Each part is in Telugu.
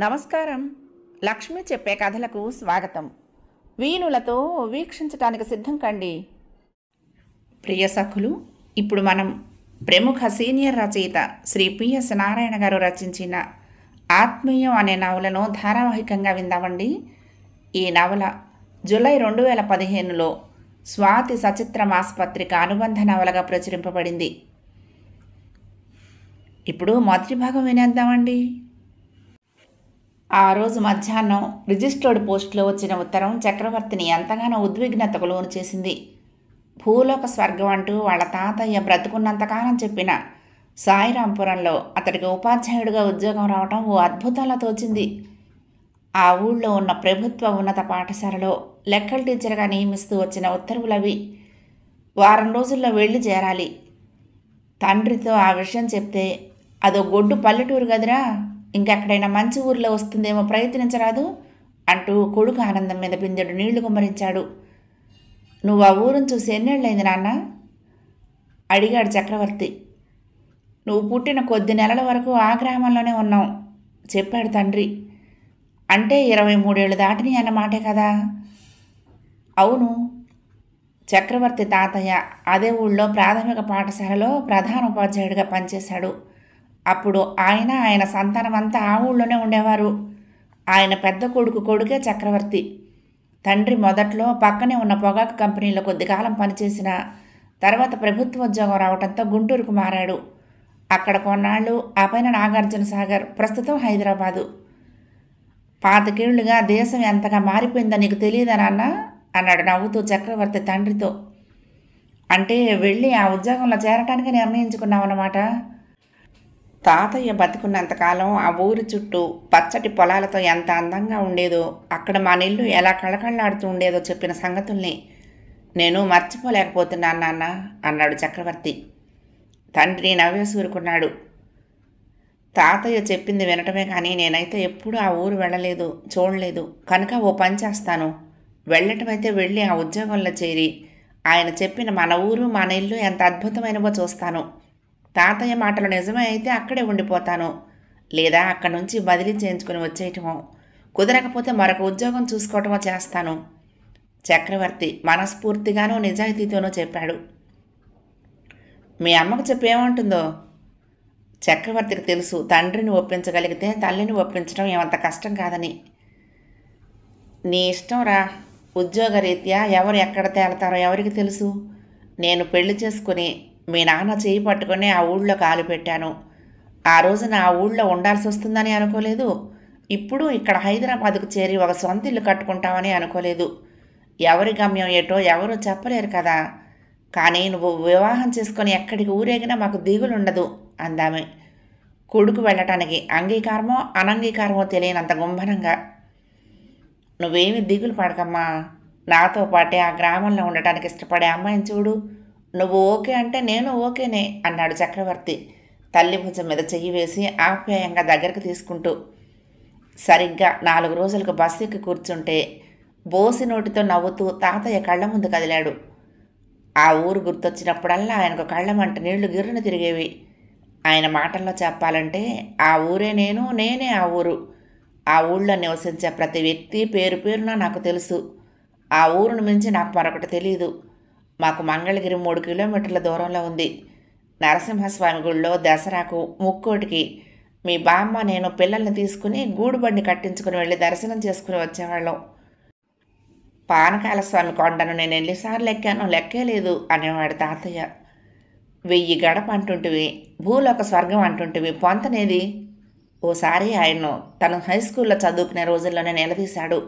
నమస్కారం. లక్ష్మి చెప్పే కథలకు స్వాగతం. వీణులతో వీక్షించటానికి సిద్ధం కండి. ప్రియ సఖులు, ఇప్పుడు మనం ప్రముఖ సీనియర్ రచయిత శ్రీ పిఎస్ నారాయణ గారు రచించిన ఆత్మీయం అనే నవలను ధారావాహికంగా విందామండి. ఈ నవల జూలై 2015లో స్వాతి సచిత్ర మాసపత్రిక అనుబంధ నవలగా ప్రచురింపబడింది. ఇప్పుడు మొదటి భాగం వినేద్దామండి. ఆ రోజు మధ్యాహ్నం రిజిస్టర్డ్ పోస్టులో వచ్చిన ఉత్తరం చక్రవర్తిని ఎంతగానో ఉద్విగ్నతకు లోను చేసింది. భూలోక స్వర్గం అంటూ వాళ్ళ తాతయ్య బ్రతుకున్నంతకాలం చెప్పిన సాయిరాంపురంలో అతడికి ఉపాధ్యాయుడిగా ఉద్యోగం రావటం ఓ అద్భుతంలా తోచింది. ఆ ఊళ్ళో ఉన్న ప్రభుత్వ ఉన్నత పాఠశాలలో లెక్కల టీచర్గా నియమిస్తూ వచ్చిన ఉత్తర్వులవి. వారం రోజుల్లో వెళ్ళి చేరాలి. తండ్రితో ఆ విషయం చెప్తే, అదో గొడ్డు పల్లెటూరు గదిరా, ఇంకెక్కడైనా మంచి ఊరిలో వస్తుందేమో ప్రయత్నించరాదు అంటూ కొడుకు ఆనందం మీద బిందెడు నీళ్లు గుమ్మరించాడు. నువ్వు ఆ ఊరిని చూసి ఎన్నేళ్ళైంది నాన్న అడిగాడు చక్రవర్తి. నువ్వు పుట్టిన కొద్ది నెలల వరకు ఆ గ్రామంలోనే ఉన్నాం చెప్పాడు తండ్రి. అంటే 23 ఏళ్ళు దాటిని అన్నమాటే కదా. అవును. చక్రవర్తి తాతయ్య అదే ఊళ్ళో ప్రాథమిక పాఠశాలలో ప్రధాన ఉపాధ్యాయుడిగా పనిచేశాడు. అప్పుడు ఆయన సంతానం అంతా ఆ ఊళ్ళోనే ఉండేవారు. ఆయన పెద్ద కొడుకే చక్రవర్తి. తండ్రి మొదట్లో పక్కనే ఉన్న పొగాకు కంపెనీలో కొద్ది కాలం పనిచేసిన తర్వాత ప్రభుత్వ ఉద్యోగం రావడంతో గుంటూరుకు మారాడు. అక్కడ కొన్నాళ్ళు, ఆ పైన నాగార్జున సాగర్, ప్రస్తుతం హైదరాబాదు. 25 ఏళ్లుగా దేశం ఎంతగా మారిపోయిందో నీకు తెలియదా నాన్న అన్నాడు నవ్వుతూ చక్రవర్తి తండ్రితో. అంటే వెళ్ళి ఆ ఉద్యోగంలో చేరటానికి నిర్ణయించుకున్నావన్నమాట. తాతయ్య బతికున్నంతకాలం ఆ ఊరి చుట్టూ పచ్చటి పొలాలతో ఎంత అందంగా ఉండేదో, అక్కడ మా నీళ్లు ఎలా కళకళలాడుతూ ఉండేదో చెప్పిన సంగతుల్ని నేను మర్చిపోలేకపోతున్నాను నాన్న అన్నాడు చక్రవర్తి. తండ్రి నవ్వేసూరుకున్నాడు. తాతయ్య చెప్పింది వినటమే కానీ నేనైతే ఎప్పుడూ ఆ ఊరు వెళ్ళలేదు, చూడలేదు. కనుక ఓ పని చేస్తాను. వెళ్ళటమైతే వెళ్ళి ఆ ఉద్యోగంలో చేరి ఆయన చెప్పిన మన ఊరు మన ఇల్లు ఎంత అద్భుతమైనవో చూస్తాను. తాతయ్య మాటలు నిజమే అయితే అక్కడే ఉండిపోతాను, లేదా అక్కడి నుంచి బదిలీ చేయించుకుని వచ్చేయటమో, కుదరకపోతే మరొక ఉద్యోగం చూసుకోవటమో చేస్తాను చక్రవర్తి మనస్ఫూర్తిగానూ నిజాయితీతోనూ చెప్పాడు. మీ అమ్మకు చెప్పేమంటుందో? చక్రవర్తికి తెలుసు తండ్రిని ఒప్పించగలిగితే తల్లిని ఒప్పించడం ఏమంత కష్టం కాదని. నీ ఇష్టం రా. ఉద్యోగరీత్యా ఎవరు ఎక్కడ తేలతారో ఎవరికి తెలుసు. నేను పెళ్లి చేసుకుని మీ నాన్న చేయి పట్టుకుని ఆ ఊళ్ళో కాలు పెట్టాను. ఆ రోజున ఆ ఊళ్ళో ఉండాల్సి వస్తుందని అనుకోలేదు. ఇప్పుడు ఇక్కడ హైదరాబాద్కు చేరి ఒక సొంత ఇల్లు కట్టుకుంటామని అనుకోలేదు. ఎవరి గమ్యం ఏటో ఎవరూ చెప్పలేరు కదా. కానీ నువ్వు వివాహం చేసుకొని ఎక్కడికి ఊరేగినా మాకు దిగులుండదు అందామె, కొడుకు వెళ్ళటానికి అంగీకారమో అనంగీకారమో తెలియనంత గుంభనంగా. నువ్వేమి దిగులు పడకమ్మా. నాతో పాటే ఆ గ్రామంలో ఉండటానికి ఇష్టపడే అమ్మాయిని చూడు. నువ్వు ఓకే అంటే నేను ఓకేనే అన్నాడు చక్రవర్తి తల్లి భుజం మీద చెయ్యి వేసి ఆప్యాయంగా దగ్గరకు తీసుకుంటూ. సరిగ్గా 4 రోజులకు బస్సు ఎక్కి కూర్చుంటే బోసి నోటితో నవ్వుతూ తాతయ్య కళ్ళ ముందు కదిలాడు. ఆ ఊరు గుర్తొచ్చినప్పుడల్లా ఆయనకు కళ్ళమంట నీళ్లు గిర్రున తిరిగేవి. ఆయన మాటల్లో చెప్పాలంటే ఆ ఊరే నేను, నేనే ఆ ఊరు. ఆ ఊళ్ళో నివసించే ప్రతి వ్యక్తి పేరు పేరున నాకు తెలుసు. ఆ ఊరును మించి నాకు మరొకటి తెలియదు. మాకు మంగళగిరి 3 కిలోమీటర్ల దూరంలో ఉంది. నరసింహస్వామి గుళ్ళో దసరాకు, ముక్కోటికి మీ బామ్మ నేను పిల్లల్ని తీసుకుని గూడుబండి కట్టించుకుని వెళ్ళి దర్శనం చేసుకుని వచ్చేవాళ్ళం. పానకాల స్వామి కొండను నేను ఎన్నిసార్లు ఎక్కానో లెక్కే లేదు అనేవాడు తాతయ్య. 1000 గడప అంటుంటివి, భూలోక స్వర్గం అంటుంటివి, పొంతనేది? ఓసారి ఆయన్ను తను హై స్కూల్లో చదువుకునే రోజుల్లోనే నిలదీశాడు.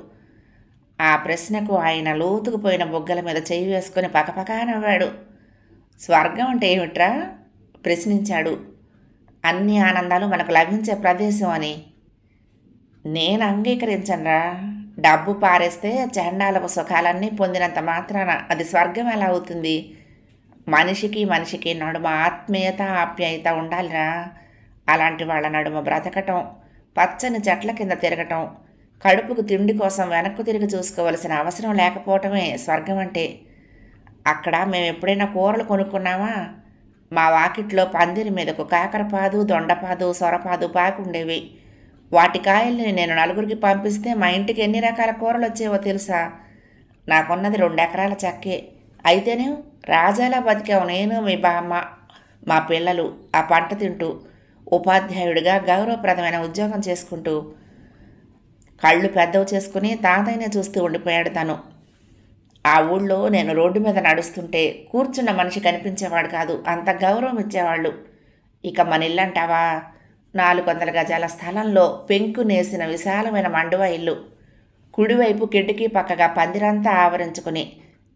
ఆ ప్రశ్నకు ఆయన లోతుకుపోయిన బొగ్గల మీద చెయ్యి వేసుకుని పకపకా నవ్వాడు. స్వర్గం అంటే ఏమిట్రా ప్రశ్నించాడు. అన్ని ఆనందాలు మనకు లభించే ప్రదేశం అని. నేను అంగీకరించనురా. డబ్బు పారేస్తే చండాలపు సుఖాలన్నీ పొందినంత మాత్రాన అది స్వర్గం ఎలా అవుతుంది? మనిషికి నడుమ ఆత్మీయత ఆప్యాయత ఉండాలిరా. అలాంటి వాళ్ళ నడుమ బ్రతకటం, పచ్చని చెట్ల కింద తిరగటం, కడుపుకు తిండి కోసం వెనక్కు తిరిగి చూసుకోవలసిన అవసరం లేకపోవటమే స్వర్గం అంటే. అక్కడ మేము ఎప్పుడైనా కూరలు కొనుక్కున్నామా? మా వాకిట్లో పందిరి మీదకు కాకరపాదు, దొండపాదు, సొరపాదు పాకుండేవి. వాటి కాయల్ని నేను నలుగురికి పంపిస్తే మా ఇంటికి ఎన్ని రకాల కూరలు వచ్చేవో తెలుసా? నాకున్నది 2 ఎకరాల చెక్కే. అయితేనే రాజాలా బతికావు నేను, మీ బామ్మ, మా పిల్లలు ఆ పంట తింటూ, ఉపాధ్యాయుడిగా గౌరవప్రదమైన ఉద్యోగం చేసుకుంటూ. కళ్ళు పెద్దవి చేసుకుని తాతయ్యనే చూస్తూ ఉండిపోయాడు తను. ఆ ఊళ్ళో నేను రోడ్డు మీద నడుస్తుంటే కూర్చున్న మనిషి కనిపించేవాడు కాదు, అంత గౌరవం ఇచ్చేవాళ్ళు. ఇక మన ఇల్లంటావా? 400 గజాల స్థలంలో పెంకు నేసిన విశాలమైన మండువా ఇల్లు. కుడివైపు కిటికీ పక్కగా పందిరంతా ఆవరించుకుని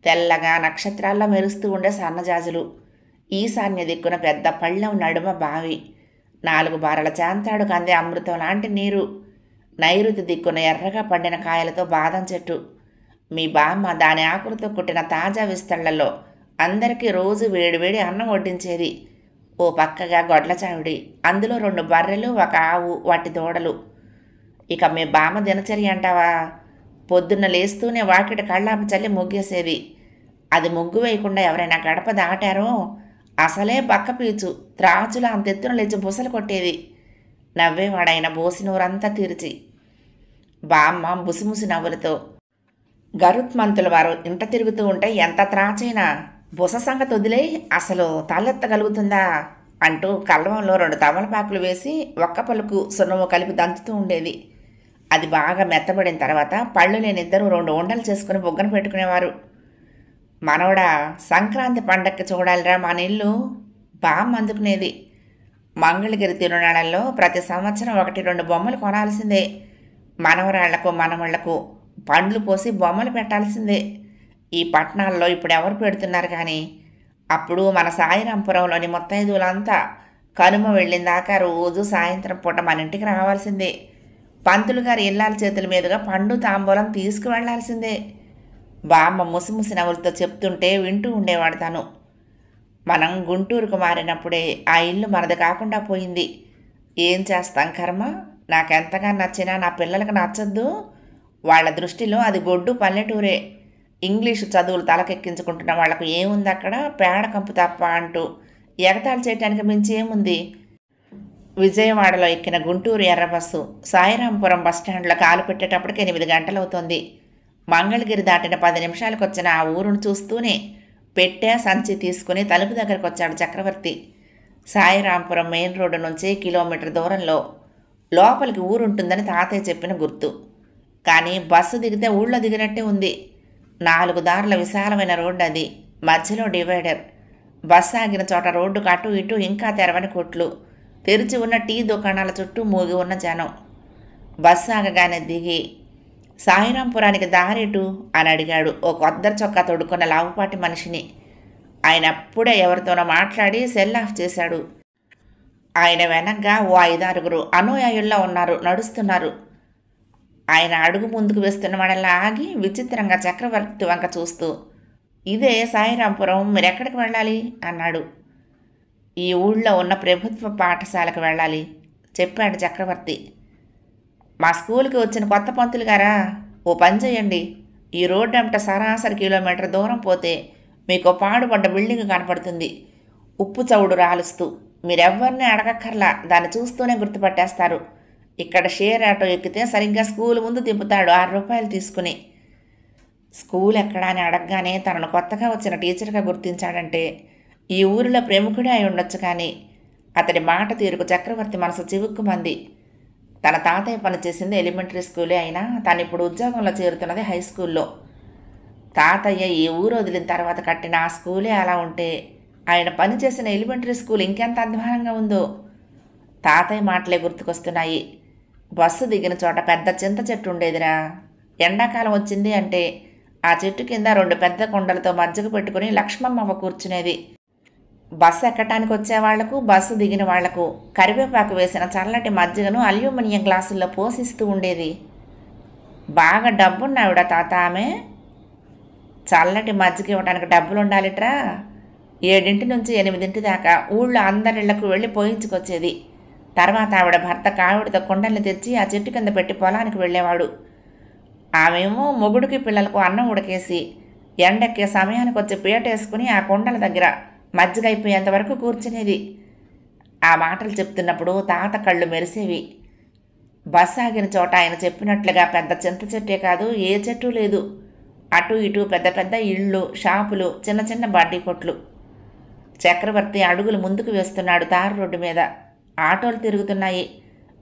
తెల్లగా నక్షత్రాల్లో మెరుస్తూ ఉండే సన్నజాజులు. ఈశాన్య దిక్కున పెద్ద పళ్ళెం నడుమ బావి, 4 బారల చాంతాడు కందే అమృతం లాంటి నీరు, నైరుతి దిక్కున ఎర్రగా పండిన కాయలతో బాదం చెట్టు. మీ బామ్మ దాని ఆకులతో కుట్టిన తాజా విస్తళ్లలో అందరికీ రోజు వేడివేడి అన్నం వడ్డించేది. ఓ పక్కగా గొడ్ల చావిడి, అందులో 2 బర్రెలు, 1 ఆవు, వాటి దూడలు. ఇక మీ బామ్మ దినచర్య అంటావా? పొద్దున్న లేస్తూనే వాకిటి కళ్ళాపి చల్లి ముగ్గేసేది. అది ముగ్గు వేయకుండా ఎవరైనా గడప దాటారో అసలే బక్కపీచు త్రాచులా అంతెత్తున లేచి బుసలు కొట్టేది. నవ్వేవాడైన బోసినూరంతా తీర్చి. బామ్మ బుసిముసి నవ్వులతో, గరుత్మంతుల వారు ఇంట తిరుగుతూ ఉంటే ఎంత త్రాచైనా బుస సంగతి వదిలే అసలు తలెత్తగలుగుతుందా అంటూ కల్వంలో 2 తమలపాకులు వేసి ఒక్క పలుకు సున్నము కలిపి దంచుతూ ఉండేది. అది బాగా మెత్తబడిన తర్వాత పళ్ళు లేని ఇద్దరు 2 ఉండలు చేసుకుని బొగ్గన పెట్టుకునేవారు. మనవడా, సంక్రాంతి పండక్కి చూడాలిరా మన ఇల్లు, బామ్మ అందుకునేది. మంగళగిరి తిరునాళ్ళల్లో ప్రతి సంవత్సరం 1-2 బొమ్మలు కొనాల్సిందే. మనవరాళ్లకు మనవళ్లకు పండ్లు పోసి బొమ్మలు పెట్టాల్సిందే. ఈ పట్టణాల్లో ఇప్పుడు ఎవరు పెడుతున్నారు కానీ అప్పుడు మన సాయిరాంపురంలోని ముత్తైదువులంతా కనుమ వెళ్ళిందాకా రోజు సాయంత్రం పూట మన ఇంటికి రావాల్సిందే. పంతులు గారి ఇల్లాల చేతుల మీదుగా పండు తాంబూలం తీసుకువెళ్లాల్సిందే. బామ్మ ముసిముసి నవ్వులతో చెప్తుంటే వింటూ ఉండేవాడు తను. మనం గుంటూరుకు మారినప్పుడే ఆ ఇల్లు మనది కాకుండా పోయింది. ఏం చేస్తాం కర్మ, నాకెంతగా నచ్చినా నా పిల్లలకు నచ్చద్దు. వాళ్ళ దృష్టిలో అది గొడ్డు పల్లెటూరే. ఇంగ్లీషు చదువులు తలకెక్కించుకుంటున్న వాళ్లకు ఏముంది అక్కడ, పేడ కంపు తప్ప అంటూ ఎగతాళి చేయటానికి మించి ఏముంది? విజయవాడలో ఎక్కిన గుంటూరు ఎర్ర బస్సు సాయిరాంపురం బస్టాండ్లో కాలు పెట్టేటప్పటికి 8 గంటలవుతోంది. మంగళగిరి దాటిన 10 నిమిషాలకు వచ్చిన ఆ ఊరును చూస్తూనే పెట్టే సంచి తీసుకుని తలుపు దగ్గరకు వచ్చాడు చక్రవర్తి. సాయిరాంపురం మెయిన్ రోడ్డు నుంచి కిలోమీటర్ దూరంలో లోపలికి ఊరుంటుందని తాతయ్య చెప్పిన గుర్తు. కానీ బస్సు దిగితే ఊళ్ళో దిగినట్టే ఉంది. 4 దారుల విశాలమైన రోడ్డు అది, మధ్యలో డివైడర్. బస్సు ఆగిన చోట రోడ్డుకు అటు ఇటు ఇంకా తెరవని కొట్లు, తెరిచి ఉన్న టీ దుకాణాల చుట్టూ మూగి ఉన్న జనం. బస్సు ఆగగానే దిగి, సాయిరాంపురానికి దారేటు అని అడిగాడు ఓ కొద్దరు చొక్కా తొడుక్కున్న లావుపాటి మనిషిని. ఆయన అప్పుడే ఎవరితోనో మాట్లాడి సెల్ ఆఫ్ చేశాడు. ఆయన వెనక్గా ఓ 5-6 అనుయాయుల్లో ఉన్నారు, నడుస్తున్నారు. ఆయన అడుగు ముందుకు వేస్తున్న వాడల్లా ఆగి విచిత్రంగా చక్రవర్తి వంక చూస్తూ, ఇదే సాయిరాంపురం, మీరెక్కడికి వెళ్ళాలి అన్నాడు. ఈ ఊళ్ళో ఉన్న ప్రభుత్వ పాఠశాలకు వెళ్ళాలి చెప్పాడు చక్రవర్తి. మా స్కూల్కి వచ్చిన కొత్త పంతులు గారా, ఓ పని చేయండి, ఈ రోడ్డు అంట సరాసరి కిలోమీటర్ దూరం పోతే మీకు పాడుపడ్డ బిల్డింగ్ కనపడుతుంది. ఉప్పు చవుడు రాలుస్తూ, మీరెవ్వరిని అడగక్కర్లా, దాన్ని చూస్తూనే గుర్తుపట్టేస్తారు. ఇక్కడ షేర్ ఆటో ఎక్కితే సరిగ్గా స్కూల్ ముందు దింపుతాడు 6 రూపాయలు తీసుకుని. స్కూల్ ఎక్కడా అని అడగగానే తనను కొత్తగా వచ్చిన టీచర్గా గుర్తించాడంటే ఈ ఊరిలో ప్రముఖుడే అయి ఉండొచ్చు. కానీ అతడి మాట తీరుకు చక్రవర్తి మనసు చివుక్కుమంది. తన తాతయ్య పనిచేసింది ఎలిమెంటరీ స్కూలే అయినా తను ఇప్పుడు ఉద్యోగంలో చేరుతున్నది హై స్కూల్లో. తాతయ్య ఈ ఊరు వదిలిన తర్వాత కట్టిన ఆ స్కూలే అలా ఉంటే ఆయన పనిచేసిన ఎలిమెంటరీ స్కూల్ ఇంకెంత అధ్వానంగా ఉందో. తాతయ్య మాటలే గుర్తుకొస్తున్నాయి. బస్సు దిగిన చోట పెద్ద చింత చెట్టు ఉండేదిరా. ఎండాకాలం వచ్చింది అంటే ఆ చెట్టు కింద 2 పెద్ద కుండలతో మజ్జిగ పెట్టుకుని లక్ష్మమ్మవ్వ కూర్చునేది. బస్సు ఎక్కటానికి వచ్చేవాళ్లకు, బస్సు దిగిన వాళ్లకు కరివేపాకు వేసిన చల్లటి మజ్జిగను అల్యూమినియం గ్లాసుల్లో పోసిస్తూ ఉండేది. బాగా డబ్బున్నావిడ తాత ఆమె. చల్లటి మజ్జిగ ఇవ్వడానికి డబ్బులు ఉండాలిట్రా. 7 నుంచి 8 దాకా ఊళ్ళో అందరిళ్లకు వెళ్ళి పోయించుకొచ్చేది. తర్వాత ఆవిడ భర్త కావిడితో కుండల్ని తెచ్చి ఆ చెట్టు కింద పెట్టి పొలానికి వెళ్ళేవాడు. ఆమెమో మొగుడికి పిల్లలకు అన్నం ఉడకేసి ఎండెక్కే సమయానికి వచ్చి పీట వేసుకుని ఆ కుండల దగ్గర మజ్జిగ అయిపోయేంత వరకు కూర్చునేది. ఆ మాటలు చెప్తున్నప్పుడు తాత కళ్ళు మెరిసేవి. బస్ ఆగిన చోట ఆయన చెప్పినట్లుగా పెద్ద చింత చెట్టే కాదు, ఏ చెట్టు లేదు. అటు ఇటు పెద్ద పెద్ద ఇళ్ళు, షాపులు, చిన్న చిన్న బడ్డీ కొట్లు. చక్రవర్తి అడుగులు ముందుకు వేస్తున్నాడు తారు రోడ్డు మీద. ఆటోలు తిరుగుతున్నాయి.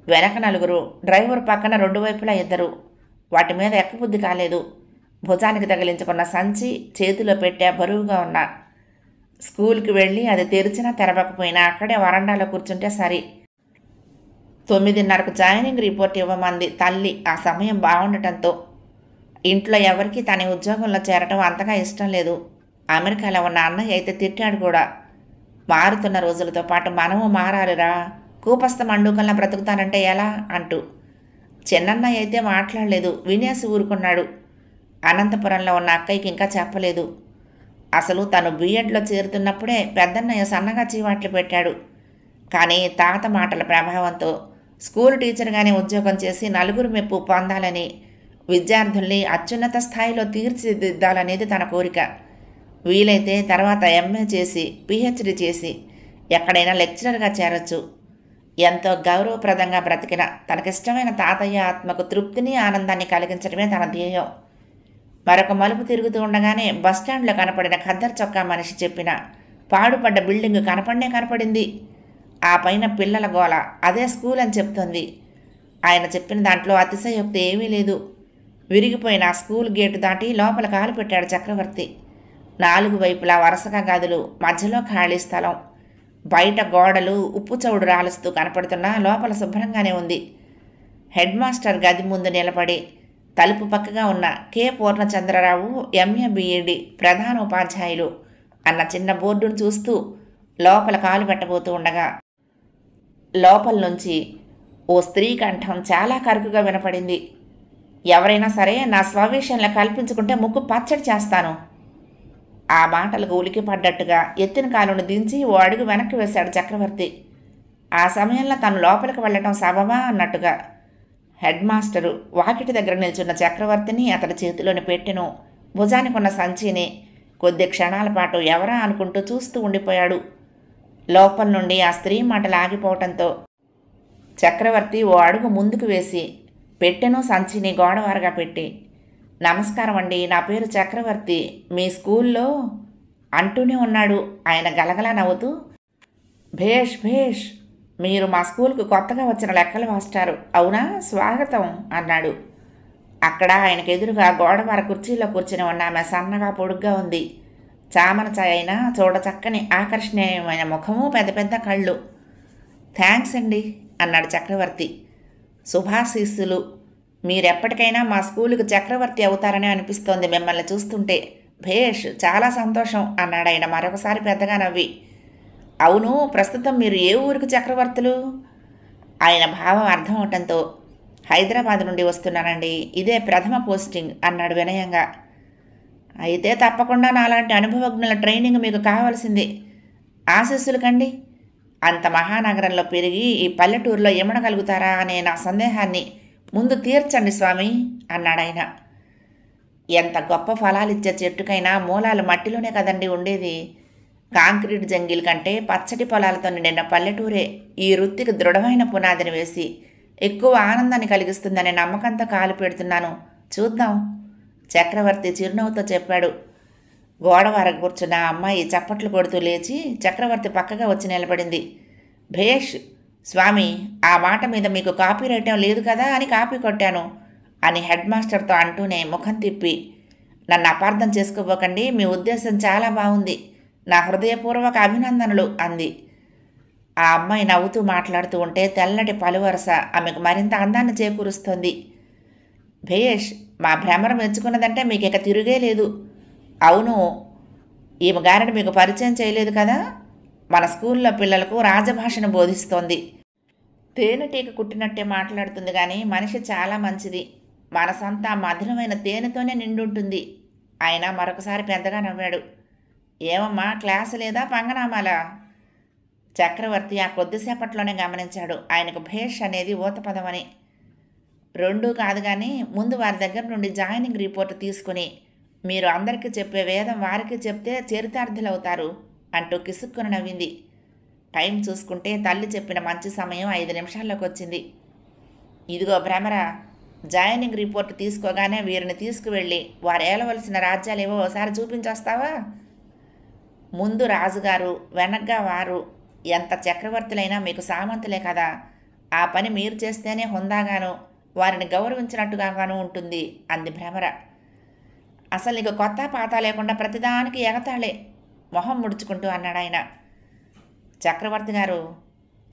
వెనక నలుగురు, డ్రైవర్ పక్కన రెండు వైపులా ఇద్దరు. వాటి మీద ఎక్కబుద్ధి కాలేదు. భుజానికి తగిలించుకున్న సంచి చేతిలో పెట్టే బరువుగా ఉన్న. స్కూల్కి వెళ్ళి అది తెరిచినా తెరవకపోయినా అక్కడే వరండాలో కూర్చుంటే సరి. 9:30కు జాయినింగ్ రిపోర్ట్ ఇవ్వమంది తల్లి. ఆ సమయం బాగుండటంతో ఇంట్లో ఎవరికీ తన ఉద్యోగంలో చేరటం అంతగా ఇష్టం లేదు. అమెరికాలో ఉన్న అన్నయ్య అయితే తిట్టాడు కూడా. మారుతున్న రోజులతో పాటు మనము మారాలిరా, కూపస్థ మండూకంలా బ్రతుకుతానంటే ఎలా అంటూ. చిన్నన్నయ్య అయితే మాట్లాడలేదు, వినేసి ఊరుకున్నాడు. అనంతపురంలో ఉన్న అక్కయ్యకి ఇంకా చెప్పలేదు. అసలు తను బీఎడ్లో చేరుతున్నప్పుడే పెద్దన్నయ్య సన్నగా చీవాట్లు పెట్టాడు. కానీ తాత మాటల ప్రభావంతో స్కూల్ టీచర్గానే ఉద్యోగం చేసి నలుగురు మెప్పు పొందాలని, విద్యార్థుల్ని అత్యున్నత స్థాయిలో తీర్చిదిద్దాలనేది తన కోరిక. వీలైతే తర్వాత ఎంఏ చేసి పిహెచ్డి చేసి ఎక్కడైనా లెక్చరర్గా చేరొచ్చు. ఎంతో గౌరవప్రదంగా బ్రతికిన తనకిష్టమైన తాతయ్య ఆత్మకు తృప్తిని, ఆనందాన్ని కలిగించడమే తన ధ్యేయం. మరొక మలుపు తిరుగుతూ ఉండగానే బస్టాండ్లో కనపడిన ఖద్దరు చొక్కా మనిషి చెప్పిన పాడుపడ్డ బిల్డింగ్ కనపడింది. ఆ పైన పిల్లల గోల, అదే స్కూల్ అని చెప్తోంది. ఆయన చెప్పిన దాంట్లో అతిశయోక్తి ఏమీ లేదు. విరిగిపోయిన ఆ స్కూల్ గేటు దాటి లోపల కాలు పెట్టాడు చక్రవర్తి. 4 వైపులా వరుసగా గదులు, మధ్యలో ఖాళీ స్థలం. బయట గోడలు ఉప్పు చౌడు రాలుస్తూ కనపడుతున్నా లోపల శుభ్రంగానే ఉంది. హెడ్ మాస్టర్ గది ముందు నిలబడి తలుపు పక్కగా ఉన్న కె పూర్ణచంద్రరావు ఎంఏ బిఈడి ప్రధాన ఉపాధ్యాయులు అన్న చిన్న బోర్డును చూస్తూ లోపల కాలు పెట్టబోతూ ఉండగా లోపల నుంచి ఓ స్త్రీ కంఠం చాలా కరుకుగా వినపడింది. ఎవరైనా సరే నా స్వవిషయంలో కల్పించుకుంటే ముక్కు పచ్చడి చేస్తాను. ఆ మాటలకు ఉలికి పడ్డట్టుగా ఎత్తిన కాలును దించి ఓ అడుగు వెనక్కి వేశాడు చక్రవర్తి. ఆ సమయంలో తను లోపలికి వెళ్ళటం సబబా అన్నట్టుగా. హెడ్ మాస్టరు వాకిటి దగ్గర నిల్చున్న చక్రవర్తిని, అతడి చేతిలోని పెట్టెను, భుజానికున్న సంచిని కొద్ది క్షణాల పాటు ఎవరా అనుకుంటూ చూస్తూ ఉండిపోయాడు. లోపల నుండి ఆ స్త్రీ మాటలు ఆగిపోవటంతో చక్రవర్తి ఓ అడుగు ముందుకు వేసి పెట్టెను, సంచిని గోడవారగా పెట్టి, నమస్కారం అండి, నా పేరు చక్రవర్తి, మీ స్కూల్లో అంటూనే ఉన్నాడు. ఆయన గలగలా నవ్వుతూ, భేష్ భేష్, మీరు మా స్కూల్కు కొత్తగా వచ్చిన లెక్కలు మాస్టారు అవునా, స్వాగతం అన్నాడు. అక్కడ ఆయనకు ఎదురుగా గోడవార కుర్చీలో కూర్చుని ఉన్న ఆమె సన్నగా పొడుగ్గా ఉంది. చామన ఛాయ అయినా చూడ చక్కని ఆకర్షణీయమైన ముఖము, పెద్ద పెద్ద కళ్ళు. థ్యాంక్స్ అండి అన్నాడు చక్రవర్తి. శుభాశీస్సులు. మీరెప్పటికైనా మా స్కూలుకు చక్రవర్తి అవుతారని అనిపిస్తోంది మిమ్మల్ని చూస్తుంటే. భేష్, చాలా సంతోషం అన్నాడు ఆయన మరొకసారి పెద్దగా నవ్వి. అవును, ప్రస్తుతం మీరు ఏ ఊరికి చక్రవర్తులు? ఆయన భావం అర్థం అవటంతో హైదరాబాద్ నుండి వస్తున్నానండి, ఇదే ప్రథమ పోస్టింగ్ అన్నాడు వినయంగా. అయితే తప్పకుండా నాలాంటి అనుభవజ్ఞుల ట్రైనింగ్ మీకు కావాల్సింది. ఆశీస్సులు కండి. అంత మహానగరంలో పెరిగి ఈ పల్లెటూరులో ఎమడగలుగుతారా అనే నా సందేహాన్ని ముందు తీర్చండి స్వామి అన్నాడాయన. ఎంత గొప్ప ఫలాలిచ్చే చెట్టుకైనా మూలాలు మట్టిలోనే కదండి ఉండేది. కాంక్రీట్ జంగిల్ కంటే పచ్చటి పొలాలతో నిండిన పల్లెటూరే ఈ వృత్తికి దృఢమైన పునాదిని వేసి ఎక్కువ ఆనందాన్ని కలిగిస్తుందనే నమ్మకంతో కాలు పెడుతున్నాను, చూద్దాం చక్రవర్తి చిరునవ్వుతో చెప్పాడు. గోడవార కూర్చున్న అమ్మాయి చప్పట్లు కొడుతూ లేచి చక్రవర్తి పక్కగా వచ్చి నిలబడింది. భేష్ స్వామి, ఆ మాట మీద మీకు కాపీ రైటం లేదు కదా అని కాపీ కొట్టాను అని హెడ్ మాస్టర్తో అంటూనే ముఖం తిప్పి, నన్ను అపార్థం చేసుకోబోకండి, మీ ఉద్దేశం చాలా బాగుంది, నా హృదయపూర్వక అభినందనలు అంది. ఆ అమ్మాయి నవ్వుతూ మాట్లాడుతూ ఉంటే తెల్లటి పలువరస ఆమెకు మరింత అందాన్ని చేకూరుస్తోంది. భేష్, మా భ్రమరం మెచ్చుకున్నదంటే మీకు ఇక తిరుగే లేదు. అవును, ఈమె గారిని మీకు పరిచయం చేయలేదు కదా, మన స్కూల్లో పిల్లలకు రాజభాషను బోధిస్తోంది. తేనెటీగ కుట్టినట్టే మాట్లాడుతుంది కానీ మనిషి చాలా మంచిది. మనసంతా మధురమైన తేనెతోనే నిండుంటుంది. ఆయన మరొకసారి పెద్దగా నవ్వాడు. ఏమమ్మా, క్లాసు లేదా పంగనామాలా? చక్రవర్తి ఆ కొద్దిసేపట్లోనే గమనించాడు ఆయనకు భేష్ అనేది ఊతపదమని. రెండూ కాదు కానీ ముందు వారి దగ్గర నుండి జాయినింగ్ రిపోర్ట్ తీసుకుని మీరు అందరికీ చెప్పే వేదం వారికి చెప్తే చరితార్థులవుతారు అంటూ కిసుక్కున నవ్వింది. టైం చూసుకుంటే తల్లి చెప్పిన మంచి సమయం 5 నిమిషాల్లోకి వచ్చింది. ఇదిగో భ్రమర, జాయినింగ్ రిపోర్ట్ తీసుకోగానే వీరిని తీసుకువెళ్ళి వారు ఏలవలసిన రాజ్యాలేవో ఒకసారి చూపించొస్తావా? ముందు రాజుగారు, వెనగ్గా వారు. ఎంత చక్రవర్తులైనా మీకు సామంతులే కదా. ఆ పని మీరు చేస్తేనే హుందాగాను వారిని గౌరవించినట్టుగాను ఉంటుంది అంది భ్రమర. అసలు నీకు కొత్త పాత లేకుండా ప్రతిదానికి ఎగతాళే, మొహం ముడుచుకుంటూ అన్నాడు ఆయన. చక్రవర్తి గారు,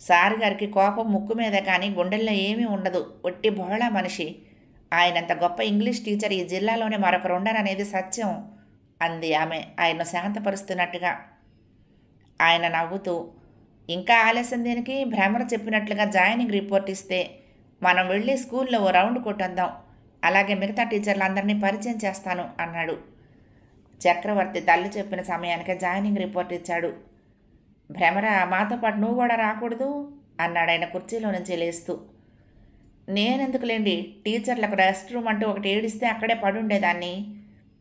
సారు గారికి కోపం ముక్కు మీద కానీ గుండెల్లో ఏమీ ఉండదు. ఒట్టి బోళా మనిషి. ఆయనంత గొప్ప ఇంగ్లీష్ టీచర్ ఈ జిల్లాలోనే మరొకరు ఉండరనేది సత్యం అంది ఆమె ఆయన్ను శాంతపరుస్తున్నట్టుగా. ఆయన నవ్వుతూ, ఇంకా ఆలస్యం దేనికి? భ్రమర చెప్పినట్లుగా జాయినింగ్ రిపోర్ట్ ఇస్తే మనం వెళ్ళి స్కూల్లో ఓ రౌండ్ కొట్టొద్దాం. అలాగే మిగతా టీచర్లందరినీ పరిచయం చేస్తాను అన్నాడు. చక్రవర్తి తల్లి చెప్పిన సమయానికే జాయినింగ్ రిపోర్ట్ ఇచ్చాడు. భ్రమర, మాతో పాటు నువ్వు కూడా రాకూడదు అన్నాడు ఆయన కుర్చీలో నుంచి లేస్తూ. నేనెందుకులేండి, టీచర్లకు రెస్ట్ రూమ్ అంటూ ఒకటి ఏడిస్తే అక్కడే పడుండేదాన్ని.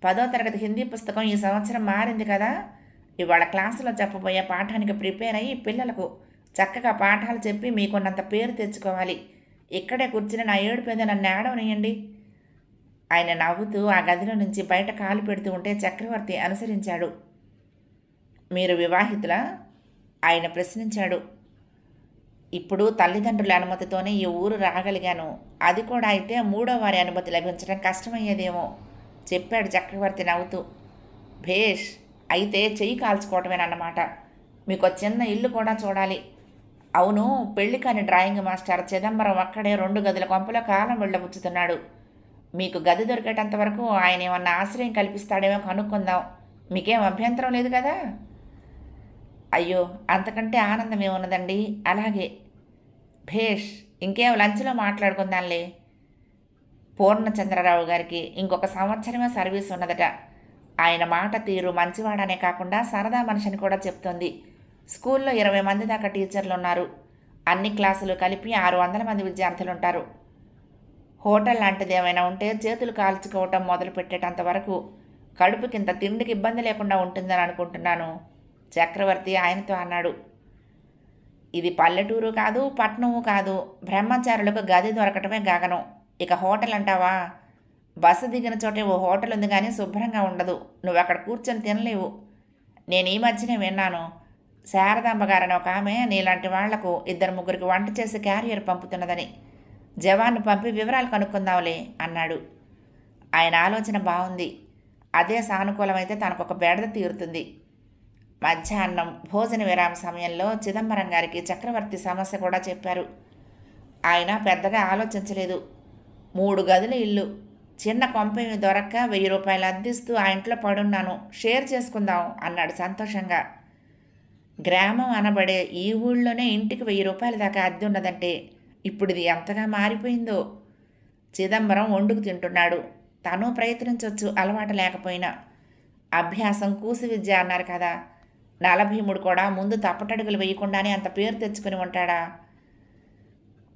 10వ తరగతి హిందీ పుస్తకం ఈ సంవత్సరం మారింది కదా. ఇవాళ క్లాసులో చెప్పబోయే పాఠానికి ప్రిపేర్ అయ్యి పిల్లలకు చక్కగా పాఠాలు చెప్పి మీకున్నంత పేరు తెచ్చుకోవాలి. ఇక్కడే కూర్చుని నా ఏడుపేద నన్ను ఏడవనియండి. ఆయన నవ్వుతూ ఆ గదిలో నుంచి బయట కాలు పెడుతూ ఉంటే చక్రవర్తి అనుసరించాడు. మీరు వివాహితులా? ఆయన ప్రశ్నించాడు. ఇప్పుడు తల్లిదండ్రుల అనుమతితోనే ఈ ఊరు రాగలిగాను. అది కూడా అయితే 3వ వారి అనుమతి లభించడం కష్టమయ్యేదేమో చెప్పాడు చక్రవర్తి నవ్వుతూ. భేష్, అయితే చెయ్యి కాల్చుకోవటమేనన్నమాట. మీకు చిన్న ఇల్లు కూడా చూడాలి. అవును, పెళ్లి కాని డ్రాయింగ్ మాస్టర్ చిదంబరం అక్కడే 2 గదుల కొంపలో కాలం వెళ్ళబుచ్చుతున్నాడు. మీకు గది దొరికేటంత వరకు ఆయన ఏమన్నా ఆశ్రయం కల్పిస్తాడేమో కనుక్కుందాం. మీకేం అభ్యంతరం లేదు కదా? అయ్యో, అంతకంటే ఆనందం ఏమున్నదండి. అలాగే. భేష్, ఇంకేం లంచ్లో మాట్లాడుకుందాంలే. పూర్ణచంద్రరావు గారికి ఇంకొక సంవత్సరమే సర్వీస్ ఉన్నదట. ఆయన మాట తీరు మంచివాడనే కాకుండా సరదా మనిషిని కూడా చెప్తోంది. స్కూల్లో 20 మంది దాకా టీచర్లు ఉన్నారు. అన్ని క్లాసులు కలిపి 600 మంది విద్యార్థులు ఉంటారు. హోటల్ లాంటిది ఏమైనా ఉంటే చేతులు కాల్చుకోవటం మొదలు పెట్టేటంత వరకు కడుపుకింత తిండికి ఇబ్బంది లేకుండా ఉంటుందని అనుకుంటున్నాను చక్రవర్తి ఆయనతో అన్నాడు. ఇది పల్లెటూరు కాదు, పట్నము కాదు. బ్రహ్మచారులకు గది దొరకటమే గగనం. ఇక హోటల్ అంటావా? బస్సు దిగిన చోటే ఓ హోటల్ ఉంది కానీ శుభ్రంగా ఉండదు. నువ్వు అక్కడ కూర్చొని తినలేవు. నేను ఈ మధ్యనే విన్నాను, శారదాంబ గారని ఒక ఆమె నీలాంటి వాళ్లకు 2-3 వంట చేసి క్యారియర్ పంపుతున్నదని. జవాన్ను పంపి వివరాలు కనుక్కుందాంలే అన్నాడు. ఆయన ఆలోచన బాగుంది. అదే సానుకూలమైతే తనకొక బెడద తీరుతుంది. మధ్యాహ్నం భోజన విరామ సమయంలో చిదంబరం గారికి చక్రవర్తి సమస్య కూడా చెప్పారు. ఆయన పెద్దగా ఆలోచించలేదు. 3 గదుల ఇల్లు, చిన్న కొంపేమి దొరక్క 1000 రూపాయలు అద్దిస్తూ ఆ ఇంట్లో పడున్నాను, షేర్ చేసుకుందాం అన్నాడు సంతోషంగా. గ్రామం అనబడే ఈ ఊళ్ళోనే ఇంటికి 1000 రూపాయల దాకా అద్దె ఉన్నదంటే ఇప్పుడు ఇది ఎంతగా మారిపోయిందో. చిదంబరం వండుకు తింటున్నాడు. తను ప్రయత్నించవచ్చు అలవాటు లేకపోయినా. అభ్యాసం కూసి విద్య అన్నారు కదా. 43 కూడా ముందు తప్పటడుగులు వేయకుండానే అంత పేరు తెచ్చుకుని ఉంటాడా?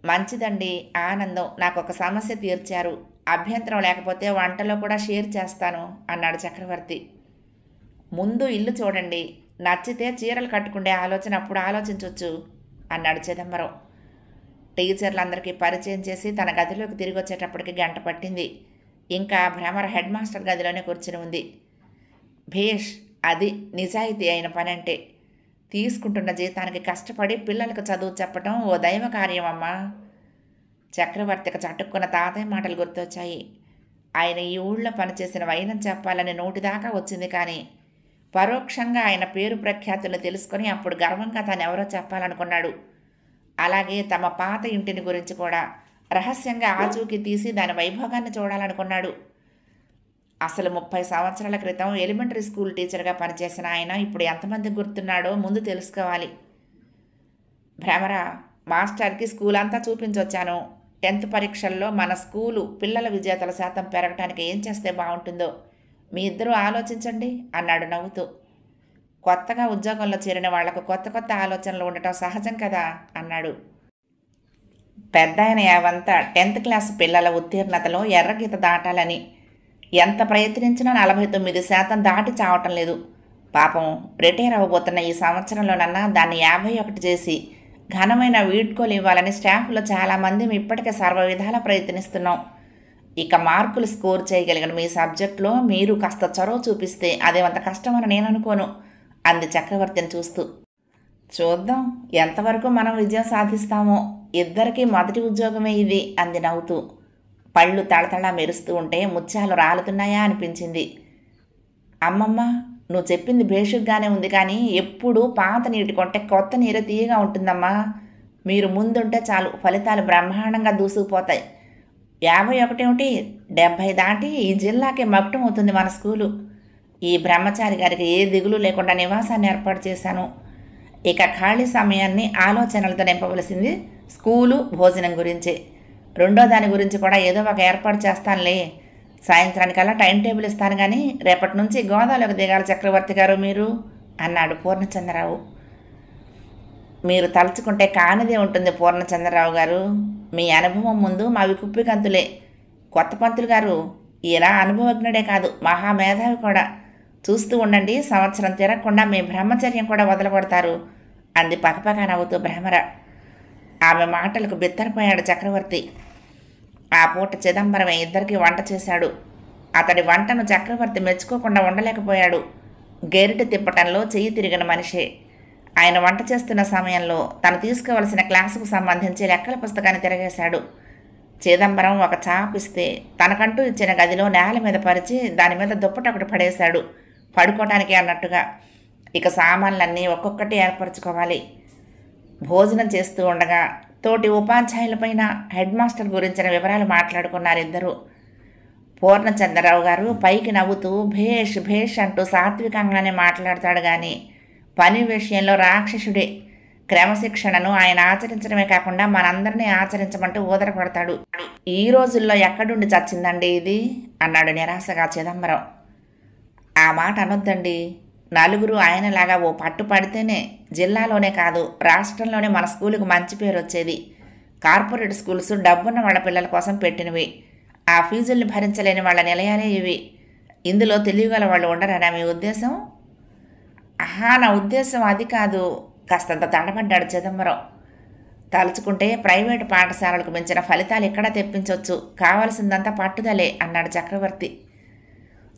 మంచిదండి, ఆనందం. నాకు ఒక సమస్య తీర్చారు. అభ్యంతరం లేకపోతే వంటలో కూడా షేర్ చేస్తాను అన్నాడు చక్రవర్తి. ముందు ఇల్లు చూడండి, నచ్చితే చీరలు కట్టుకుండే ఆలోచన అప్పుడు ఆలోచించవచ్చు అన్నాడు చిదంబరం. టీచర్లందరికీ పరిచయం చేసి తన గదిలోకి తిరిగి వచ్చేటప్పటికి గంట పట్టింది. ఇంకా భ్రమర హెడ్ మాస్టర్ గదిలోనే కూర్చుని ఉంది. భేష్, అది నిజాయితీ అయిన పని అంటే. తీసుకుంటున్న జీతానికి కష్టపడి పిల్లలకు చదువు చెప్పటం ఓ దైవ కార్యం అమ్మా. చక్రవర్తికి చటుక్కున్న తాతయ్య మాటలు గుర్తొచ్చాయి. ఆయన ఈ ఊళ్ళో పనిచేసిన వైనం చెప్పాలని నోటిదాకా వచ్చింది, కానీ పరోక్షంగా ఆయన పేరు ప్రఖ్యాతులను తెలుసుకొని అప్పుడు గర్వంగా తానెవరో చెప్పాలనుకున్నాడు. అలాగే తమ పాత ఇంటిని గురించి కూడా రహస్యంగా ఆచూకీ తీసి దాని వైభోగాన్ని చూడాలనుకున్నాడు. అసలు 30 సంవత్సరాల క్రితం ఎలిమెంటరీ స్కూల్ టీచర్గా పనిచేసిన ఆయన ఇప్పుడు ఎంతమందికి గుర్తున్నాడో ముందు తెలుసుకోవాలి. భ్రమర, మాస్టర్కి స్కూల్ అంతా చూపించొచ్చాను. 10th పరీక్షల్లో మన స్కూలు పిల్లల విజేతల శాతం పెరగటానికి ఏం చేస్తే బాగుంటుందో మీ ఇద్దరూ ఆలోచించండి అన్నాడు నవ్వుతూ. కొత్తగా ఉద్యోగంలో చేరిన వాళ్లకు కొత్త కొత్త ఆలోచనలు ఉండటం సహజం కదా అన్నాడు. పెద్ద ఆయన యావంతా 10th క్లాస్ పిల్లల ఉత్తీర్ణతలో ఎర్రగీత దాటాలని ఎంత ప్రయత్నించినా 49% దాటి చావటం లేదు. పాపం రిటైర్ అవ్వబోతున్న ఈ సంవత్సరంలోనన్నా దాన్ని 51 చేసి ఘనమైన వీడ్కోలు ఇవ్వాలని స్టాఫ్లో చాలామంది ఇప్పటికే సర్వ విధాలా ప్రయత్నిస్తున్నాం. ఇక మార్కులు స్కోర్ చేయగలిగిన మీ సబ్జెక్టులో మీరు కాస్త చొరవ చూపిస్తే అదేమంత కష్టమని నేను అనుకోను అంది చక్రవర్తిని చూస్తూ. చూద్దాం ఎంతవరకు మనం విజయం సాధిస్తామో. ఇద్దరికీ మొదటి ఉద్యోగమే ఇది అంది నవ్వుతూ. పళ్ళు తళతళ మెరుస్తూ ఉంటే ముత్యాలు రాలుతున్నాయా అనిపించింది. అమ్మమ్మ, నువ్వు చెప్పింది బేషుగ్గానే ఉంది, కానీ ఎప్పుడూ పాత నీటి కొంటే కొత్త నీరు తీయగా ఉంటుందమ్మా. మీరు ముందుంటే చాలు, ఫలితాలు బ్రహ్మాండంగా దూసుకుపోతాయి. 51 ఏమిటి, 70 దాటి ఈ జిల్లాకే మకుటం అవుతుంది మన స్కూలు. ఈ బ్రహ్మచారి గారికి ఏ దిగులు లేకుండా నివాసాన్ని ఏర్పాటు చేశాను. ఇక ఖాళీ సమయాన్ని ఆలోచనలతో నింపవలసింది స్కూలు భోజనం గురించే. రెండో దాని గురించి కూడా ఏదో ఒక ఏర్పాటు చేస్తానులే. సాయంత్రానికల్లా టైం టేబుల్ ఇస్తాను, కానీ రేపటి నుంచి గోదాలోకి దిగాలి చక్రవర్తి గారు మీరు అన్నాడు పూర్ణచంద్రరావు. మీరు తలుచుకుంటే కానిదే ఉంటుంది పూర్ణచంద్రరావు గారు. మీ అనుభవం ముందు మావి కుప్పిగంతులే. కొత్త పంతులు గారు ఇలా అనుభవజ్ఞుడే కాదు, మహామేధావి కూడా. చూస్తూ ఉండండి, సంవత్సరం తిరగకుండా మీ బ్రహ్మచర్యం కూడా వదలగొడతారు అంది పకపక నవ్వుతూ భ్రమర. ఆమె మాటలకు బిత్తరపోయాడు చక్రవర్తి. ఆ పూట చిదంబరమే ఇద్దరికీ వంట చేశాడు. అతడి వంటను చక్రవర్తి మెచ్చుకోకుండా ఉండలేకపోయాడు. గెరిటి తిప్పటంలో చెయ్యి తిరిగిన మనిషే. ఆయన వంట చేస్తున్న సమయంలో తను తీసుకోవలసిన క్లాసుకు సంబంధించి లెక్కల పుస్తకాన్ని తిరగేశాడు. చిదంబరం ఒక చాపు ఇస్తే తనకంటూ ఇచ్చిన గదిలో నేల మీద పరిచి దాని మీద దుప్పటొకటి పడేశాడు, పడుకోవటానికి అన్నట్టుగా. ఇక సామాన్లన్నీ ఒక్కొక్కటి ఏర్పరచుకోవాలి. భోజనం చేస్తూ ఉండగా తోటి ఉపాధ్యాయులపైన హెడ్ మాస్టర్ గురించిన వివరాలు మాట్లాడుకున్నారు ఇద్దరు. పూర్ణచంద్రరావు గారు పైకి నవ్వుతూ భేష్ భేష్ అంటూ సాత్వికంగానే మాట్లాడతాడు, కానీ పని విషయంలో రాక్షసుడే. క్రమశిక్షణను ఆయన ఆచరించడమే కాకుండా మనందరినీ ఆచరించమంటూ ఊదరపడతాడు. ఈ రోజుల్లో ఎక్కడుండి చచ్చిందండి ఇది అన్నాడు నిరాశగా చిదంబరం. ఆ మాట అనొద్దండి. నలుగురు ఆయనలాగా ఓ పట్టు పడితేనే జిల్లాలోనే కాదు రాష్ట్రంలోనే మన స్కూలుకు మంచి పేరు వచ్చేది. కార్పొరేట్ స్కూల్స్ డబ్బున్న వాళ్ళ పిల్లల కోసం పెట్టినవి. ఆ ఫీజుల్ని భరించలేని వాళ్ళ నిలయాలే ఇవి. ఇందులో తెలియగల వాళ్ళు ఉండరనా మీ ఉద్దేశం? నా ఉద్దేశం అది కాదు. కాస్తంత తడబడ్డాడు చిదంబరం. తలుచుకుంటే ప్రైవేటు పాఠశాలలకు మించిన ఫలితాలు ఇక్కడ తెప్పించవచ్చు. కావలసిందంతా పట్టుదలే అన్నాడు చక్రవర్తి.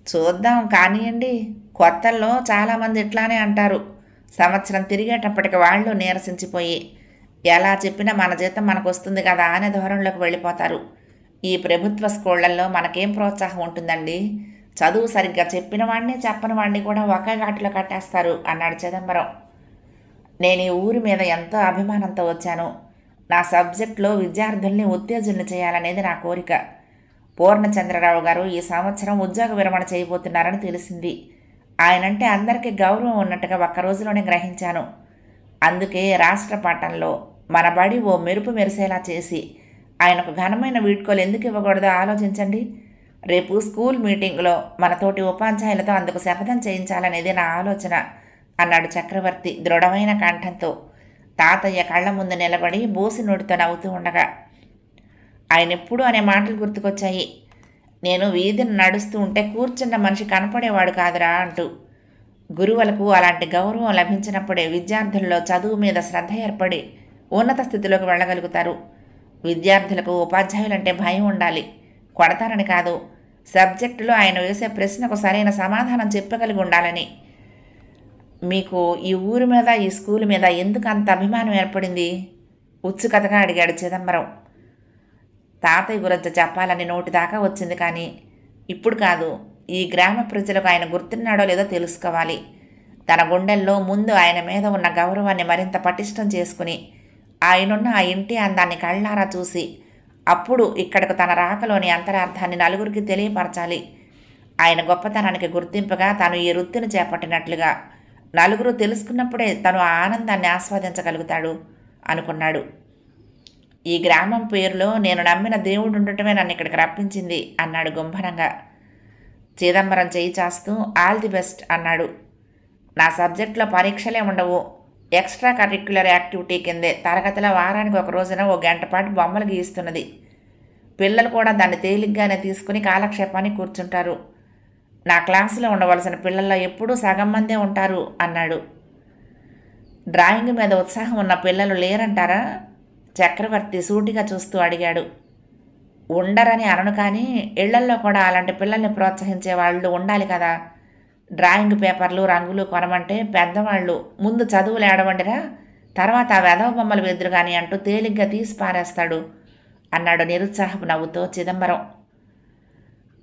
చూద్దాం కానియండి. కొత్తల్లో చాలామంది ఇట్లానే అంటారు. సంవత్సరం తిరిగేటప్పటికి వాళ్ళు నీరసించిపోయి ఎలా చెప్పినా మన జీతం మనకు వస్తుంది కదా అనే ధోరణిలోకి వెళ్ళిపోతారు. ఈ ప్రభుత్వ స్కూళ్లలో మనకేం ప్రోత్సాహం ఉంటుందండి. చదువు సరిగ్గా చెప్పిన వాడిని చెప్పని వాడిని కూడా ఒకే ఘాటులో కట్టేస్తారు అన్నాడు చిదంబరం. నేను ఈ ఊరి మీద ఎంతో అభిమానంతో వచ్చాను. నా సబ్జెక్టులో విద్యార్థుల్ని ఉత్తేజుల్ని చేయాలనేది నా కోరిక. పూర్ణచంద్రరావు గారు ఈ సంవత్సరం ఉద్యోగ విరమణ చేయబోతున్నారని తెలిసింది. ఆయనంటే అందరికీ గౌరవం ఉన్నట్టుగా ఒక్క రోజులోనే గ్రహించాను. అందుకే రాష్ట్ర పాఠంలో మన బడి ఓ మెరుపు మెరిసేలా చేసి ఆయనకు ఘనమైన వీడ్కోలు ఎందుకు ఇవ్వకూడదో ఆలోచించండి. రేపు స్కూల్ మీటింగ్లో మన తోటి ఉపాధ్యాయులతో అందుకు శపథం చేయించాలనేది నా ఆలోచన అన్నాడు చక్రవర్తి దృఢమైన కంఠంతో. తాతయ్య కళ్ళ ముందు నిలబడి బోసి నోటితో నవ్వుతూ ఉండగా ఆయన ఎప్పుడు అనే మాటలు గుర్తుకొచ్చాయి. నేను వీధిని నడుస్తూ ఉంటే కూర్చున్న మనిషి కనపడేవాడు కాదురా అంటూ. గురువులకు అలాంటి గౌరవం లభించినప్పుడే విద్యార్థుల్లో చదువు మీద శ్రద్ధ ఏర్పడి ఉన్నత స్థితిలోకి వెళ్ళగలుగుతారు. విద్యార్థులకు ఉపాధ్యాయులంటే భయం ఉండాలి, కొడతారని కాదు. సబ్జెక్టులో ఆయన వేసే ప్రశ్నకు సరైన సమాధానం చెప్పగలిగి ఉండాలని. మీకు ఈ ఊరి మీద ఈ స్కూల్ మీద ఎందుకు అంత అభిమానం ఏర్పడింది? ఉత్సుకతగా అడిగాడు చిదంబరం. తాతయ్య గురించి చెప్పాలని నోటి దాకా వచ్చింది, కానీ ఇప్పుడు కాదు. ఈ గ్రామ ప్రజలకు ఆయన గుర్తున్నాడో లేదో తెలుసుకోవాలి. తన గుండెల్లో ముందు ఆయన మీద ఉన్న గౌరవాన్ని మరింత పటిష్టం చేసుకుని ఆయనున్న ఆ ఇంటి అందాన్ని కళ్ళారా చూసి అప్పుడు ఇక్కడకు తన రాకలోని అంతరార్థాన్ని నలుగురికి తెలియపరచాలి. ఆయన గొప్పతనానికి గుర్తింపుగా తాను ఈ వృత్తిని చేపట్టినట్లుగా నలుగురు తెలుసుకున్నప్పుడే తను ఆ ఆనందాన్ని ఆస్వాదించగలుగుతాడు అనుకున్నాడు. ఈ గ్రామం పేరులో నేను నమ్మిన దేవుడు ఉండటమే నన్ను ఇక్కడికి రప్పించింది అన్నాడు గుంభనంగా. చిదంబరం చేయి చాస్తూ ఆల్ ది బెస్ట్ అన్నాడు. నా సబ్జెక్టులో పరీక్షలే ఉండవు. ఎక్స్ట్రా కరిక్యులర్ యాక్టివిటీ కిందే తరగతిలో వారానికి ఒక రోజున ఓ గంట పాటు బొమ్మలు గీస్తున్నది. పిల్లలు కూడా దాన్ని తేలిగ్గానే తీసుకుని కాలక్షేపాన్ని కూర్చుంటారు. నా క్లాసులో ఉండవలసిన పిల్లల్లో ఎప్పుడూ సగం మందే ఉంటారు అన్నాడు. డ్రాయింగ్ మీద ఉత్సాహం ఉన్న పిల్లలు లేరంటారా? చక్రవర్తి సూటిగా చూస్తూ అడిగాడు. ఉండరని అనను, కానీ ఇళ్లల్లో కూడా అలాంటి పిల్లల్ని ప్రోత్సహించే వాళ్ళు ఉండాలి కదా. డ్రాయింగ్ పేపర్లు రంగులు కొనమంటే పెద్దవాళ్ళు ముందు చదువులు ఏడవండిరా, తర్వాత ఆ వెధవ బొమ్మలు వెదురు కానీ అంటూ తేలిగ్గా తీసి పారేస్తాడు అన్నాడు నిరుత్సాహపు నవ్వుతో చిదంబరం.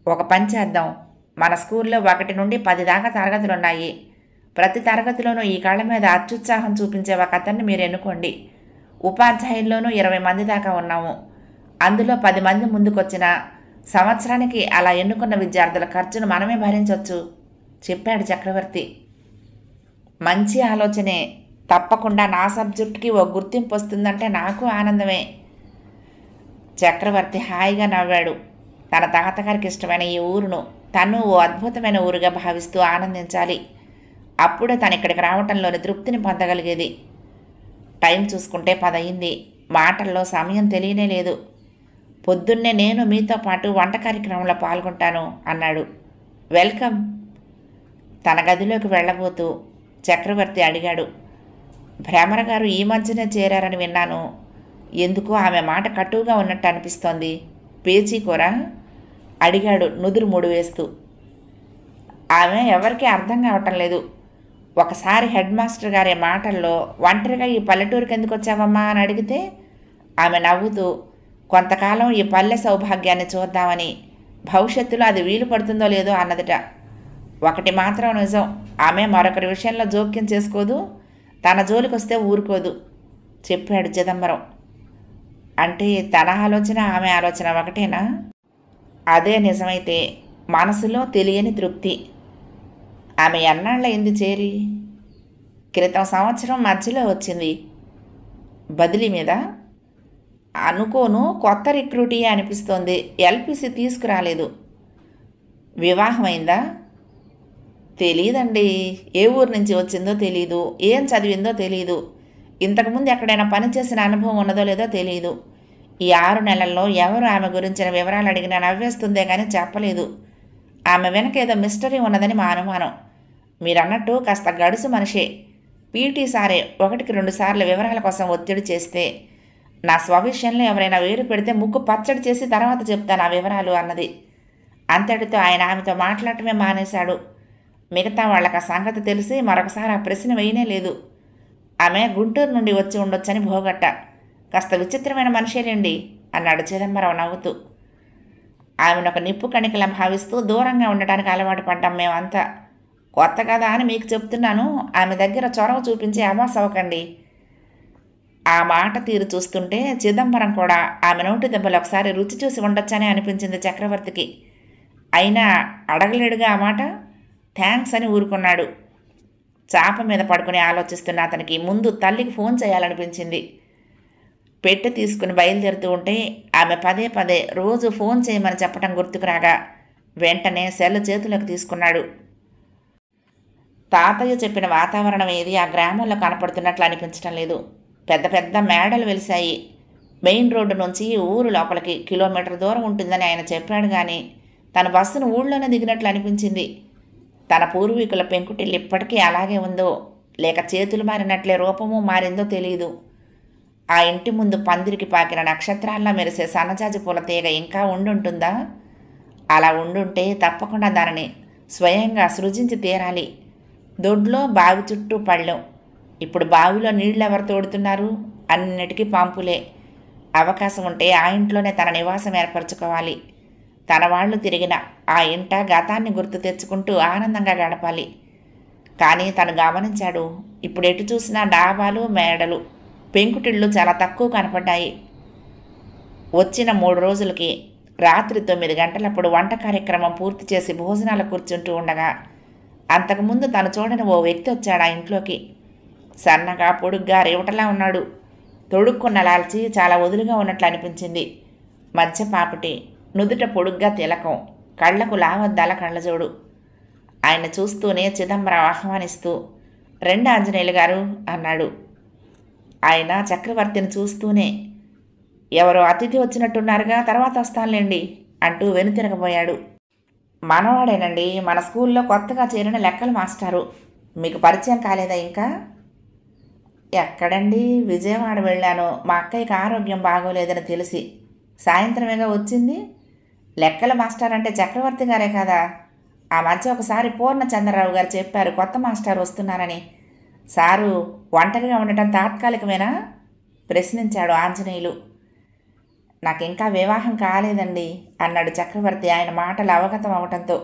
ఒక పని చేద్దాం. మన స్కూల్లో 1 నుండి 10 దాకా తరగతులున్నాయి. ప్రతి తరగతిలోనూ ఈ కళ్ళ మీద అత్యుత్సాహం చూపించే ఒక అతన్ని మీరు ఎన్నుకోండి. ఉపాధ్యాయుల్లోనూ 20 మంది దాకా ఉన్నాము. అందులో 10 మంది ముందుకొచ్చిన సంవత్సరానికి అలా ఎన్నుకున్న విద్యార్థుల ఖర్చును మనమే భరించవచ్చు చెప్పాడు చక్రవర్తి. మంచి ఆలోచనే. తప్పకుండా నా సబ్జెక్టుకి ఓ గుర్తింపు వస్తుందంటే నాకు ఆనందమే. చక్రవర్తి హాయిగా నవ్వాడు. తన తాతగారికి ఇష్టమైన ఈ ఊరును తను ఓ అద్భుతమైన ఊరుగా భావిస్తూ ఆనందించాలి. అప్పుడే తను ఇక్కడికి రావటంలోని తృప్తిని పొందగలిగేది. టైం చూసుకుంటే 10 అయింది. మాటల్లో సమయం తెలియనే లేదు. పొద్దున్నే నేను మీతో పాటు వంట కార్యక్రమంలో పాల్గొంటాను అన్నాడు. వెల్కమ్. తన గదిలోకి వెళ్ళబోతూ చక్రవర్తి అడిగాడు. భ్రమర గారు ఈ మధ్యనే చేరారని విన్నాను. ఎందుకో ఆమె మాట కటువుగా ఉన్నట్టు అనిపిస్తోంది. పేచీకూర అడిగాడు నుదురు ముడి వేస్తూ. ఆమె ఎవరికీ అర్థం కావటం లేదు. ఒకసారి హెడ్ మాస్టర్ గారి మాటల్లో ఒంటరిగా ఈ పల్లెటూరుకి ఎందుకు వచ్చావమ్మా అని అడిగితే ఆమె నవ్వుతూ కొంతకాలం ఈ పల్లె సౌభాగ్యాన్ని చూద్దామని, భవిష్యత్తులో అది వీలు పడుతుందో లేదో అన్నదిట. ఒకటి మాత్రం నిజం, ఆమె మరొకరి విషయంలో జోక్యం చేసుకోదు, తన జోలికి వస్తే ఊరుకోదు చెప్పాడు చిదంబరం. అంటే తన ఆలోచన ఆమె ఆలోచన ఒకటేనా? అదే నిజమైతే మనసులో తెలియని తృప్తి. ఆమె ఎన్నాళ్ళయింది చేరి? క్రితం సంవత్సరం మధ్యలో వచ్చింది. బదిలీ మీద అనుకోను. కొత్త రిక్రూటీ అనిపిస్తోంది. ఎల్పిసి తీసుకురాలేదు. వివాహమైందా? తెలీదండి. ఏ ఊరు నుంచి వచ్చిందో తెలీదు, ఏం చదివిందో తెలీదు, ఇంతకుముందు ఎక్కడైనా పనిచేసిన అనుభవం ఉన్నదో లేదో తెలీదు. ఈ 6 నెలల్లో ఎవరు ఆమె గురించిన వివరాలు అడిగినా నవ్వేస్తుందే కానీ చెప్పలేదు. ఆమె వెనక ఏదో మిస్టరీ ఉన్నదని మా అనుమానం. మీరన్నట్టు కాస్త గడుసు మనిషే. పీటీ సారే 1కి 2 సార్లు వివరాల కోసం ఒత్తిడి చేస్తే, నా స్వవిషయంలో ఎవరైనా వేరు పెడితే ముక్కు పచ్చడి చేసి తర్వాత చెప్తాను ఆ వివరాలు అన్నది. అంతటితో ఆయన ఆమెతో మాట్లాడటమే మానేశాడు. మిగతా వాళ్ళకి ఆ సంగతి తెలిసి మరొకసారి ఆ ప్రశ్న వేయనే లేదు. ఆమె గుంటూరు నుండి వచ్చి ఉండొచ్చని భోగట్ట. కాస్త విచిత్రమైన మనిషేలేండి అన్నాడు చిదంబరం నవ్వుతూ. ఆమెను ఒక నిప్పు కణికలా భావిస్తూ దూరంగా ఉండటానికి అలవాటు పడ్డాం మేమంతా. కొత్త కదా అని మీకు చెప్తున్నాను. ఆమె దగ్గర చొరవ చూపించి అబాస్ అవ్వకండి. ఆ మాట తీరు చూస్తుంటే చిదంబరం కూడా ఆమె నోటి దెబ్బలు ఒకసారి రుచి చూసి ఉండొచ్చని అనిపించింది చక్రవర్తికి. అయినా అడగలేడుగా ఆ మాట. థ్యాంక్స్ అని ఊరుకున్నాడు. చాప మీద పడుకుని ఆలోచిస్తున్న అతనికి ముందు తల్లికి ఫోన్ చేయాలనిపించింది. పెట్టె తీసుకుని బయలుదేరుతూ ఉంటే ఆమె పదే పదే రోజు ఫోన్ చేయమని చెప్పడం గుర్తుకురాగా వెంటనే సెల్ చేతులకు తీసుకున్నాడు. తాతయ్య చెప్పిన వాతావరణం ఏది ఆ గ్రామంలో కనపడుతున్నట్లు అనిపించడం లేదు. పెద్ద పెద్ద మేడలు వెలిశాయి. మెయిన్ రోడ్డు నుంచి ఊరు లోపలికి కిలోమీటర్ దూరం ఉంటుందని ఆయన చెప్పాడు, కానీ తన బస్సును ఊళ్ళోనే దిగినట్లు అనిపించింది. తన పూర్వీకుల పెంకుటిల్లు ఇప్పటికీ అలాగే ఉందో, లేక చేతులు మారినట్లే రూపము మారిందో తెలియదు. ఆ ఇంటి ముందు పందిరికి పాకిన నక్షత్రాల్లో మెరిసే సన్నజాజి పూల తీగ ఇంకా ఉండుంటుందా? అలా ఉండుంటే తప్పకుండా దానిని స్వయంగా సృజించి తీరాలి. దొడ్లో బావి చుట్టూ పళ్ళెం. ఇప్పుడు బావిలో నీళ్లు ఎవరు తోడుతున్నారు? అన్నిటికీ పంపులే. అవకాశం ఉంటే ఆ ఇంట్లోనే తన నివాసం ఏర్పరచుకోవాలి. తన వాళ్ళు తిరిగిన ఆ ఇంట గతాన్ని గుర్తు తెచ్చుకుంటూ ఆనందంగా గడపాలి. కానీ తను గమనించాడు, ఇప్పుడు ఎటు చూసినా డాబాలు మేడలు, పెంకుటిళ్ళు చాలా తక్కువ కనపడ్డాయి. వచ్చిన 3 రోజులకి రాత్రి 9 గంటలప్పుడు వంట కార్యక్రమం పూర్తి చేసి భోజనాలు కూర్చుంటూ ఉండగా అంతకుముందు తను చూడని ఓ వ్యక్తి వచ్చాడు ఆ ఇంట్లోకి. సన్నగా పొడుగ్గా రేవటలా ఉన్నాడు. తొడుక్కున్న లాల్చి చాలా వదులుగా ఉన్నట్లు అనిపించింది. మధ్య పాపటి, నుదుట పొడుగ్గా తిలకం, కళ్లకు లావద్దాల కళ్ళజోడు. ఆయన చూస్తూనే చిదంబరం ఆహ్వానిస్తూ, "రండి ఆంజనేయులు గారు" అన్నాడు. ఆయన చక్రవర్తిని చూస్తూనే, "ఎవరో అతిథి వచ్చినట్టున్నారుగా, తర్వాత వస్తానులేండి" అంటూ వెనుతిరగబోయాడు. మనవాడేనండి, మన స్కూల్లో కొత్తగా చేరిన లెక్కల మాస్టారు. మీకు పరిచయం కాలేదా ఇంకా? ఎక్కడండి, విజయవాడ వెళ్ళాను. మా అక్కయ్యకి ఆరోగ్యం బాగోలేదని తెలిసి సాయంత్రమేగా వచ్చింది. లెక్కల మాస్టర్ అంటే చక్రవర్తి గారే కదా. ఆ మధ్య ఒకసారి పూర్ణచంద్రరావు గారు చెప్పారు కొత్త మాస్టర్ వస్తున్నారని. సారు ఒంటరిగా ఉండటం తాత్కాలికమేనా ప్రశ్నించాడు ఆంజనేయులు. నాకింకా వివాహం కాలేదండి అన్నాడు చక్రవర్తి ఆయన మాటలు అవగతం అవటంతో.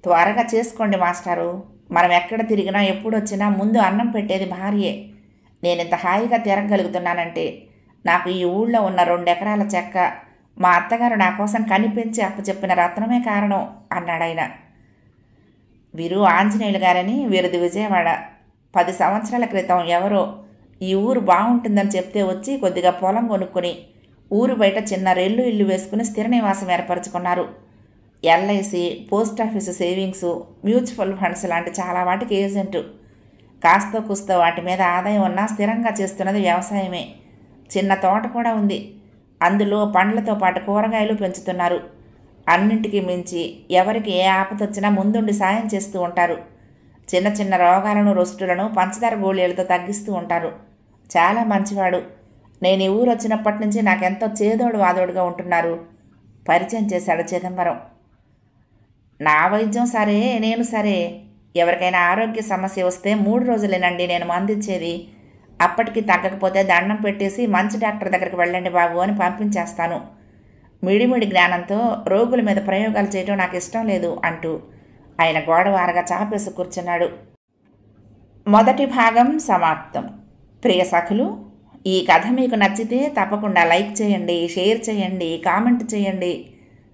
త్వరగా చేసుకోండి మాస్టారు. మనం ఎక్కడ తిరిగినా ఎప్పుడొచ్చినా ముందు అన్నం పెట్టేది భార్యే. నేనింత హాయిగా తిరగగలుగుతున్నానంటే నాకు ఈ ఊళ్ళో ఉన్న 2 ఎకరాల చెక్క మా అత్తగారు నా కోసం కనిపించి అప్పచెప్పిన రత్నమే కారణం అన్నాడాయన. వీరు ఆంజనేయులు గారని, వీరిది విజయవాడ. 10 సంవత్సరాల క్రితం ఎవరో ఈ ఊరు బాగుంటుందని చెప్తే వచ్చి కొద్దిగా పొలం కొనుక్కొని ఊరు బయట చిన్న రెల్లు ఇల్లు వేసుకుని స్థిర నివాసం ఏర్పరచుకున్నారు. LIC, post office savings, mutual funds లాంటి చాలా వాటికి ఏజెంటు. కాస్తో కూస్తో వాటి మీద ఆదాయం ఉన్నా స్థిరంగా చేస్తున్నది వ్యవసాయమే. చిన్న తోట కూడా ఉంది. అందులో పండ్లతో పాటు కూరగాయలు పెంచుతున్నారు. అన్నింటికి మించి ఎవరికి ఏ ఆపదొచ్చినా ముందుండి సాయం చేస్తూ ఉంటారు. చిన్న చిన్న రోగాలను, రొస్టులను పంచదార గోళీలతో తగ్గిస్తూ ఉంటారు. చాలా మంచివాడు. నేను ఈ ఊరు వచ్చినప్పటి నుంచి నాకెంతో చేదోడు వాదోడుగా ఉంటున్నారు పరిచయం చేశాడు చిదంబరం. నా వైద్యం సరే, నేను సరే. ఎవరికైనా ఆరోగ్య సమస్య వస్తే 3 రోజులేనండి నేను మందిచ్చేది. అప్పటికి తగ్గకపోతే దండం పెట్టేసి మంచి డాక్టర్ దగ్గరికి వెళ్ళండి బాబు అని పంపించేస్తాను. మిడిమిడి జ్ఞానంతో రోగుల మీద ప్రయోగాలు చేయడం నాకు ఇష్టం లేదు అంటూ ఆయన గోడవారగా చాపేసి కూర్చున్నాడు. మొదటి భాగం సమాప్తం. ప్రియ సఖులు, ఈ కథ మీకు నచ్చితే తప్పకుండా లైక్ చేయండి, షేర్ చేయండి, కామెంట్ చేయండి,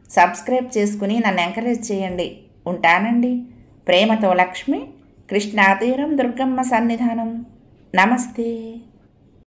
సబ్స్క్రైబ్ చేసుకుని నన్ను ఎంకరేజ్ చేయండి. ఉంటానండి. ప్రేమతో లక్ష్మి, కృష్ణా తీరం, దుర్గమ్మ సన్నిధానం. నమస్తే.